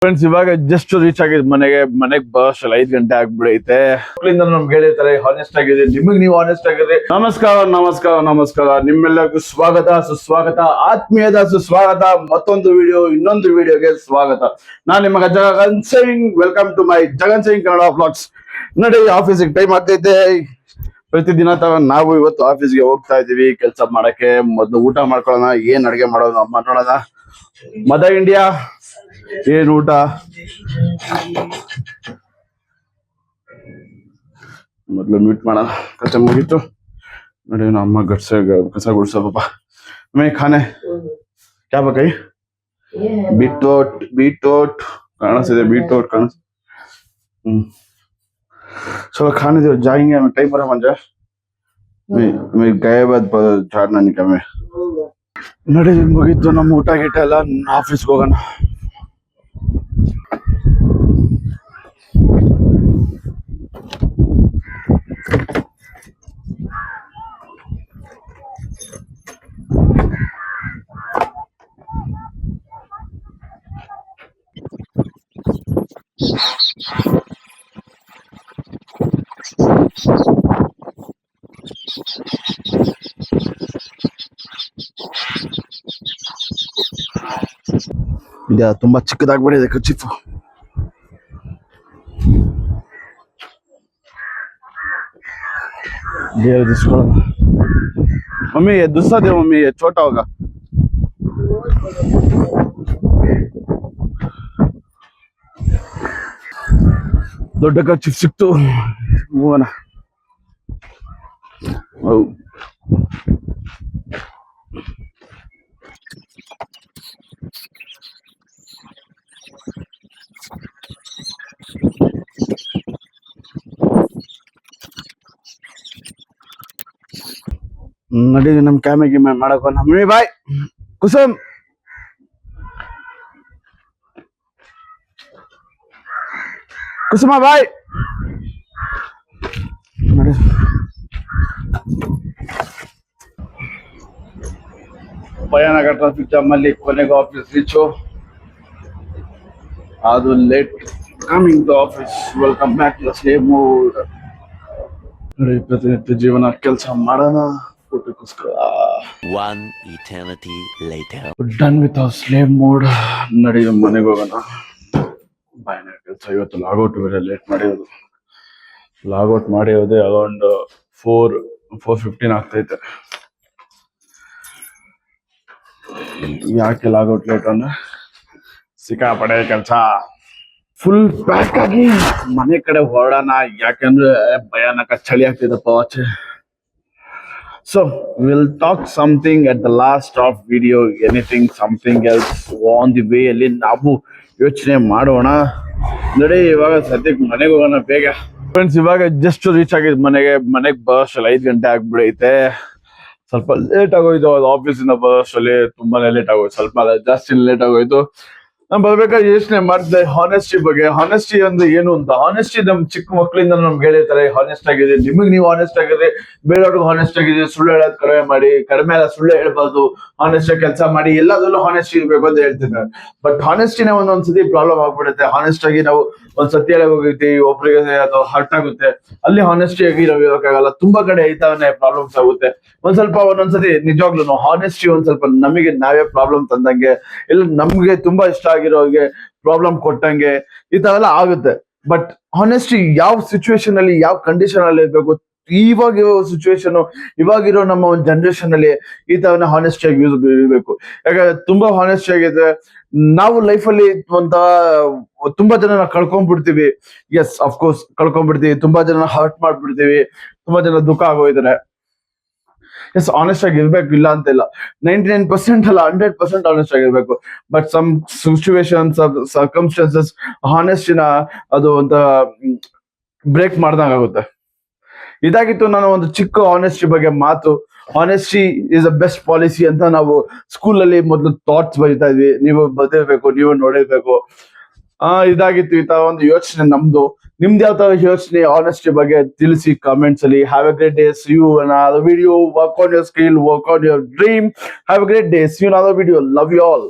Friends, ಇವಾಗ just reach ಆಗಿದ್ ಮನೆಗೆ ಬಸ್ 5 ಗಂಟೆ ಆಗ್ಬಿಡೈತೆ. ಮಕ್ಕಳಿಂದ ನಮ್ಗೆ ಹೇಳಿರ್ತಾರೆ ಹಾನೆಸ್ಟ್ ಆಗಿದೆ, ನಿಮಗೆ ನೀವು ಹಾನೆಸ್ಟ್ ಆಗಿದ್ರೆ. ನಮಸ್ಕಾರ ನಿಮ್ಮೆಲ್ಲರಿಗೂ ಸ್ವಾಗತ, ಸುಸ್ವಾಗತ, ಆತ್ಮೀಯದ ಸುಸ್ವಾಗತ. ಇನ್ನೊಂದು ವಿಡಿಯೋಗೆ ಸ್ವಾಗತ. ನಾನು ನಿಮ್ಮ Jagan Singh. Welcome to my Jagan Singh Kannada vlogs. ನೋಡಿ, ಆಫೀಸಿಗೆ ಟೈಮ್ ಆಗ್ತೈತೆ. ಪ್ರತಿದಿನ ನಾವು ಇವತ್ತು ಆಫೀಸ್ಗೆ ಹೋಗ್ತಾ ಇದೀವಿ ಕೆಲಸ ಮಾಡಕ್ಕೆ. ಮೊದಲು ಊಟ ಮಾಡ್ಕೊಳ್ಳೋಣ, ಏನ್ ಅಡ್ಗೆ ಮಾಡೋದು ಅಮ್ಮ ನೋಡೋಣ. ಮದರ್ ಇಂಡಿಯಾ, ಏನ್ ಊಟ? ಮೊದ್ಲು ಮ್ಯೂಟ್ ಮಾಡೋಣ. ಕಸ ಮುಗೀತು ನೋಡಿ. ನಮ್ಮ ಕಸ ಗುಡ್ಸೋ ಪಾಪ. ಮೇ ಖಾನೆ ಕ್ಯಾ ಬಕೈ? बीटरूट ಕಾಣಿಸ್ತಿದೆ, बीटरूट ಕಾಣಿಸ್. चलो खाने दो, जाएंगे हमें टाइम पर मंजा मैं गए बाद झाड़ना निकल में नड़ी मुगीತು ನಮ್ಮ ಊಟ ಗೀಟ ಎಲ್ಲ. ಆಫೀಸ್ಗೆ ಹೋಗೋಣ. ಇದು ತುಂಬಾ ಚಿಕ್ಕದಾಗ್ಬಿಟ್ಟಿದೆ ಕಚಿಫ್. मम्मी ये दूसरा दे, मम्मी ये छोटा होगा. ದೊಡ್ಡ ಕಚಿಫ್ ಸಿಕ್ತು. ಮೂವನ ನಡಿ ನಮ್ ಕ್ಯಾಮಿಗೆ ಮಾಡಕ. Mummy bye. Kusum Kusuma bye. ನಡಿ. ಭಯಾನಕ ಟ್ರಾಫಿಕ್ ಜಾಮ್ ಅಲ್ಲಿ ಕೊನೆಗೆ ಆಫೀಸ್ ರೀಚು. ಅದು late coming to office. Welcome back to the same mood. ನೋಡಿ, ಪ್ರತಿನಿತ್ಯ ಜೀವನ ಕೆಲಸ ಮಾಡೋಣ ಊಟಕ್ಕೋಸ್ಕರ. One eternity later. Done with our slave mood. ನಡಿ ಮನೆಗೆ ಹೋಗೋಣ. ಭಯಾನಕ ಕೆಲಸ ಇವತ್ತು. ಲಾಗೌಟ್ ಬೇರೆ ಲೇಟ್ ಮಾಡಿರೋದು. ಲಾಗೌಟ್ ಮಾಡಿರೋದೇ ಅರೌಂಡ್ 4:15 ಆಗ್ತೈತೆ. ಯಾಕೆ ಲಾಗೌಟ್ ಲೇಟ್ ಅಂದ್ರೆ ಸಿಕ್ಕಾಪಡೆ ಕೆಲಸ. ಫುಲ್ ಪ್ಯಾಕ್ ಆಗಿ ಮನೆ ಕಡೆ ಹೊರಡೋಣ, ಯಾಕಂದ್ರೆ ಭಯಾನಕ ಚಳಿ ಆಗ್ತಿದಪ್ಪ ಆಚೆ. So we'll talk something at the last of video, anything something else on the way ಅಲ್ಲಿ ನಾವು ಯೋಚನೆ ಮಾಡೋಣ. ನೋಡಿ, ಇವಾಗ ಸದ್ಯಕ್ಕೆ ಮನೆಗೆ ಹೋಗೋಣ ಬೇಗ. ಫ್ರೆಂಡ್ಸ್, ಇವಾಗ ಜಸ್ಟ್ ರೀಚ್ ಆಗಿದ್ ಮನೆಗೆ ಬಸ್ 5 ಗಂಟೆ ಆಗ್ಬಿಡೈತೆ. ಸ್ವಲ್ಪ ಲೇಟ್ ಆಗೋಯ್ತು. ಅದು ಆಫೀಸಿಂದ ಬಸ್ ಅಲ್ಲಿ ತುಂಬಾನೇ ಲೇಟ್ ಆಗೋಯ್ತು. ಸ್ವಲ್ಪ ಜಾಸ್ತಿ ಲೇಟ್ ಆಗೋಯ್ತು. ನಾನ್ ಬರ್ಬೇಕಾದ್ರೆ ಯೋಚನೆ ಮಾಡಿದೆ ಹಾನೆಸ್ಟಿ ಬಗ್ಗೆ. ಹಾನೆಸ್ಟಿ ಅಂದ್ರೆ ಏನು ಅಂತ. ಹಾನೆಸ್ಟಿ ನಮ್ ಚಿಕ್ಕ ಮಕ್ಕಳಿಂದ ನಮ್ಗೆ ಹೇಳಿರ್ತಾರೆ ಹಾನೆಸ್ಟ್ ಆಗಿದೆ, ನಿಮಗೆ ನೀವು ಹಾನೆಸ್ಟ್ ಆಗಿದ್ರೆ ಬೇರೆಯವ್ರಿಗೂ ಹಾನೆಸ್ಟ್ ಆಗಿದೆ. ಸುಳ್ಳು ಹೇಳೋದು ಕಡಿಮೆ ಅಲ್ಲ, ಸುಳ್ಳು ಹೇಳ್ಬಾರ್ದು, ಹಾನೆಸ್ಟ್ ಆಗಿ ಕೆಲಸ ಮಾಡಿ, ಎಲ್ಲದರಲ್ಲೂ ಹಾನೆಸ್ಟಿ ಇರ್ಬೇಕು ಅಂತ ಹೇಳ್ತಿದ್ದಾರೆ. ಬಟ್ ಹಾನೆಸ್ಟಿನೇ ಒಂದೊಂದ್ಸತಿ ಪ್ರಾಬ್ಲಮ್ ಆಗ್ಬಿಡುತ್ತೆ. ಹಾನೆಸ್ಟ್ ಆಗಿ ನಾವು ಒಂದ್ ಸತಿ ಹೇಳಕ್ ಹೋಗಿರ್ತೀವಿ, ಒಬ್ರಿಗೆ ಅದು ಹರ್ಟ್ ಆಗುತ್ತೆ. ಅಲ್ಲಿ ಹಾನೆಸ್ಟಿ ಆಗಿ ನಾವು ಇರೋಕ್ಕಾಗಲ್ಲ. ತುಂಬಾ ಕಡೆ ಐತಾನೆ ಪ್ರಾಬ್ಲಮ್ಸ್ ಆಗುತ್ತೆ. ಒಂದೊಂದ್ಸತಿ ನಿಜವಾಗ್ಲೂ ಹಾನೆಸ್ಟಿ ಒಂದ್ ಸ್ವಲ್ಪ ನಮಗೆ ನಾವೇ ಪ್ರಾಬ್ಲಮ್ ತಂದಂಗೆ, ಇಲ್ಲ ನಮ್ಗೆ ತುಂಬಾ ಇಷ್ಟ ಆಗಿರೋಗೆ ಪ್ರಾಬ್ಲಮ್ ಕೊಟ್ಟಂಗೆ ಈ ತರ ಎಲ್ಲ ಆಗುತ್ತೆ. ಬಟ್ ಹಾನೆಸ್ಟಿ ಯಾವ ಸಿಚುವೇಶನ್ ಅಲ್ಲಿ, ಯಾವ ಕಂಡೀಷನ್ ಅಲ್ಲಿ ಇರ್ಬೇಕು, ಇವಾಗಿರೋ ಸಿಚುವೇಶನ್, ಇವಾಗಿರೋ ನಮ್ಮ ಒಂದು ಜನರೇಷನ್ ಅಲ್ಲಿ ಈ ತರನ ಹಾನೆಸ್ಟಿ ಆಗಿ ಯೂಸ್ ಇರಬೇಕು. ಯಾಕಂದ್ರೆ ತುಂಬಾ ಹಾನೆಸ್ಟಿ ಆಗಿದೆ ನಾವು ಲೈಫ್ ಅಲ್ಲಿ ತುಂಬಾ ಜನ ಕಳ್ಕೊಂಡ್ಬಿಡ್ತೀವಿ. S, of course ಕಳ್ಕೊಂಡ್ಬಿಡ್ತೀವಿ. ತುಂಬಾ ಜನ ಹರ್ಟ್ ಮಾಡ್ಬಿಡ್ತೀವಿ. ತುಂಬಾ ಜನ ದುಃಖ ಆಗೋಯ್ತಾರೆ. ಎಸ್, ಆನೆಸ್ಟ್ ಆಗಿ ಇರ್ಬೇಕು, ಇಲ್ಲ ಅಂತಿಲ್ಲ. 99% ಅಲ್ಲ, 100% ಆನೆಸ್ಟ್ ಆಗಿರ್ಬೇಕು. ಬಟ್ ಸಮ್ ಸಿಚುವೇಶನ್, ಸರ್ಕಮ್ಸ್ಟಾನ್ಸಸ್ ಹಾನೆಸ್ಟಿನ ಅದು ಅಂತ ಬ್ರೇಕ್ ಮಾಡ್ದಂಗ ಆಗುತ್ತೆ. ಇದಾಗಿತ್ತು ನಾನು ಒಂದು ಚಿಕ್ಕ ಹಾನೆಸ್ಟಿ ಬಗ್ಗೆ ಮಾತು. Honesty is a best policy ಅಂತ ನಾವು ಸ್ಕೂಲಲ್ಲಿ ಮೊದಲು ಥಾಟ್ಸ್ ಬರೀತಾ ಇದ್ವಿ. ನೀವು ಬದಿರ್ಬೇಕು, ನೀವು ನೋಡಿರ್ಬೇಕು. ಇದಾಗಿತ್ತು ಈ ತರ ಒಂದು ಯೋಚನೆ ನಮ್ದು. ನಿಮ್ದು ಯಾವ ತರ ಯೋಚನೆ ಆನೆಸ್ಟಿ ಬಗ್ಗೆ ತಿಳಿಸಿ ಕಾಮೆಂಟ್ಸ್ ಅಲ್ಲಿ. Have a great day. See you in another video. Work on your skill, work on your dream. Have a great day. See you in another video. Love you all.